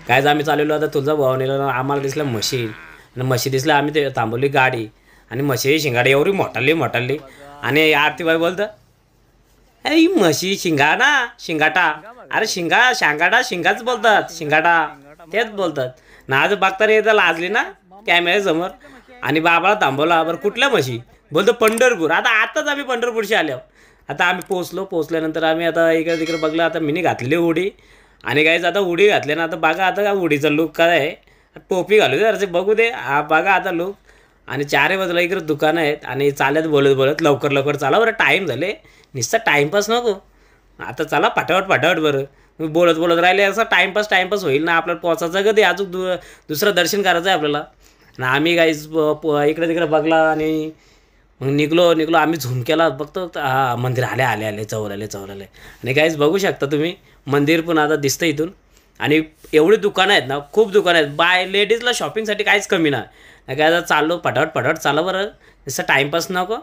काय आम्ही चाललेलो आता तुळजाभवानीला, आम्हाला दिसल्या म्हशी आणि म्हशी दिसल्या, आम्ही ते थांबवली गाडी आणि म्हशी शिंगाडी एवढी मोठाली आणि आरतीबाई बोलतं, अरे ही म्हशी शिंगाडा शिंगाटा, अरे शांगाडा शिंगाच बोलतात, शिंगाडा तेच बोलतात ना. आज बघताना येतं लाजली ना कॅमेऱ्यासमोर आणि बाबाला थांबवला. बरं कुठल्या म्हशी? बोलतो पंढरपूर. आताच आम्ही पंढरपूरशी आलो. आता आम्ही पोचल्यानंतर आम्ही आता इकडे तिकडे बघलं. आता मिनी घातलेली उडी आणि काहीच आता उडी घातली ना. आता बघा आता उडीचा लुक काय आहे. टोपी घालू दे अरे बघू दे. हा बघा आता लुक. आणि चारही बाजूला इकडे दुकानं आहेत आणि चालत बोलत लवकर चाला बरं, टाईम झाले. नुसता टाईमपास नको. आता चला फटाफट बरं. मी बोलत राहिले असं टाईमपास होईल ना. आपल्याला पोचायचं कधी अजून दुसरं दर्शन करायचं आहे आपल्याला ना. आम्ही काहीच इकडे तिकडे बघला आणि मग निघलो आम्ही. झूम केला बघतो हा मंदिर आले चौर आले. आणि काहीच बघू शकता तुम्ही मंदिर पण आता दिसतं इथून. आणि एवढी दुकानं आहेत ना, खूप दुकानं आहेत. लेडीजला शॉपिंगसाठी काहीच कमी नाही. काय आता चाललो फटाफट चाला बरं. नुसतं टाईमपास नको.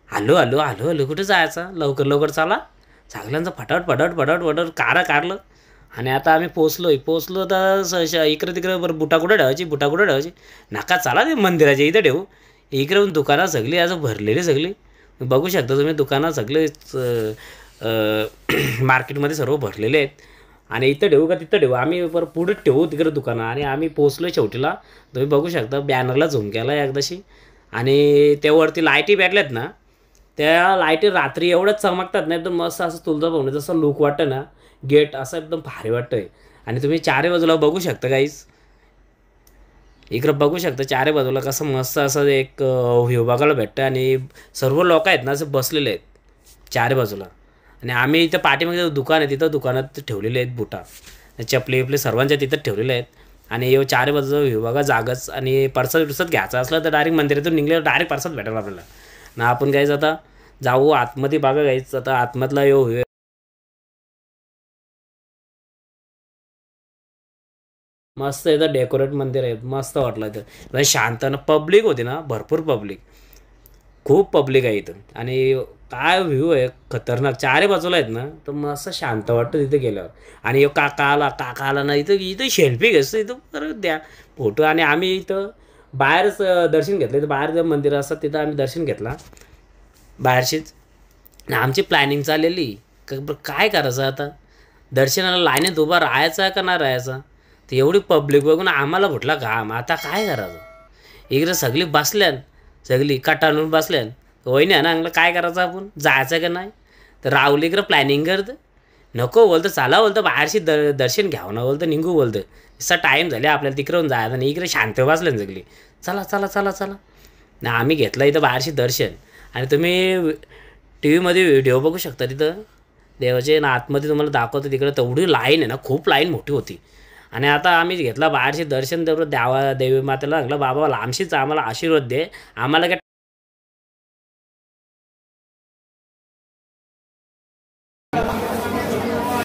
आलो कुठे जायचं. लवकर चाला. सगळ्यांचं फटाफट काढलं. आणि आता आम्ही पोचलो तर इकडे तिकडे बरं बुटा कुठे ठेवायची नका. चला ते मंदिराच्या इथं ठेवू. इकडे दुकानं सगळी असं भरलेली सगळी बघू शकता तुम्ही. दुकानं सगळे मार्केटमध्ये सर्व भरलेले आहेत. आणि इथं ठेवू का तिथं ठेवू. आम्ही बरं पुढे ठेवू तिकडे दुकानं. आणि आम्ही पोचलो शेवटीला. तुम्ही बघू शकता बॅनरला झूम केला एकदाशी. आणि त्यावरती लाईटी भेटल्यात ना, त्या लाईटी रात्री एवढ्याच चमकतात ना, एकदम मस्त असं तुळजाभवानी जसं लुक वाटतं ना. गेट असं एकदम भारी वाटतं आहे. आणि तुम्ही चारही बाजूला बघू शकता गाईस. इकडं बघू शकता चारही बाजूला कसं मस्त असं एक व्ह्यू बघायला भेटतं. आणि सर्व लोक आहेत ना असं बसलेले आहेत चारही बाजूला. आणि आम्ही इथं पाठीमागे दुकान आहे तिथं दुकानात ठेवलेले आहेत बुटा, चपले सर्वांच्या तिथं ठेवलेले आहेत. आणि चारही बाजूचा व्ह्यू बघा जागच. आणि परसाद घ्यायचा असलं तर डायरेक्ट मंदिरातून निघल्यावर डायरेक्ट परसाद भेटेल आपल्याला ना. आपण गाईज आता जाऊ आतमध्ये बघा गाईज. आता आतमधला व्ह्यू मस्त इथं डेकोरेट मंदिर आहे. मस्त वाटलं इथं. शांत ना. पब्लिक होती ना, भरपूर पब्लिक, खूप पब्लिक आहे इथं. आणि काय व्ह्यू आहे खतरनाक. चारही बाजूला आहेत ना, तर मस्त शांत वाटतं तिथे गेल्यावर. आणि काका आला ना इथं सेल्फी घ्यायचं इथं बरं द्या फोटो. आणि आम्ही इथं बाहेरच दर्शन घेतलं. इथं बाहेर जे मंदिर असतात तिथं आम्ही दर्शन घेतला बाहेरशीच. आमची प्लॅनिंग चाललेली काय करायचं आता. दर्शनाला लाईनीत उभा राहायचा का नाही राहायचा. तर एवढी पब्लिक बघून आम्हाला कुठला घाम. आता काय करायचं. इकडे सगळी बसल्यान, सगळी कटाळून बसल्यान. वहिनी ना अंगला काय करायचं आपण, जायचं का नाही. तर राहुल इकडं प्लॅनिंग करतं. नको बोलतं चला बोलतं बाहेरशी दर्शन घ्यावं ना बोलतं निघू बोलतं. असा टाईम झाले आपल्याला तिकडून जायचं नाही. इकडे शांत बसल्यान सगळी. चला ना. आम्ही घेतलं इथं बाहेरशी दर्शन. आणि तुम्ही टी व्हीमध्ये व्हिडिओ बघू शकता तिथं देवाचे ना. आतमध्ये तुम्हाला दाखवतं तिकडं तेवढी लाईन आहे ना, खूप लाईन मोठी होती. आणि आता आम्ही घेतला बाहेरचे दर्शन. तेवढं देवी मातेला सांगलं बाबा लांबशीच आम्हाला आशीर्वाद दे. आम्हाला काय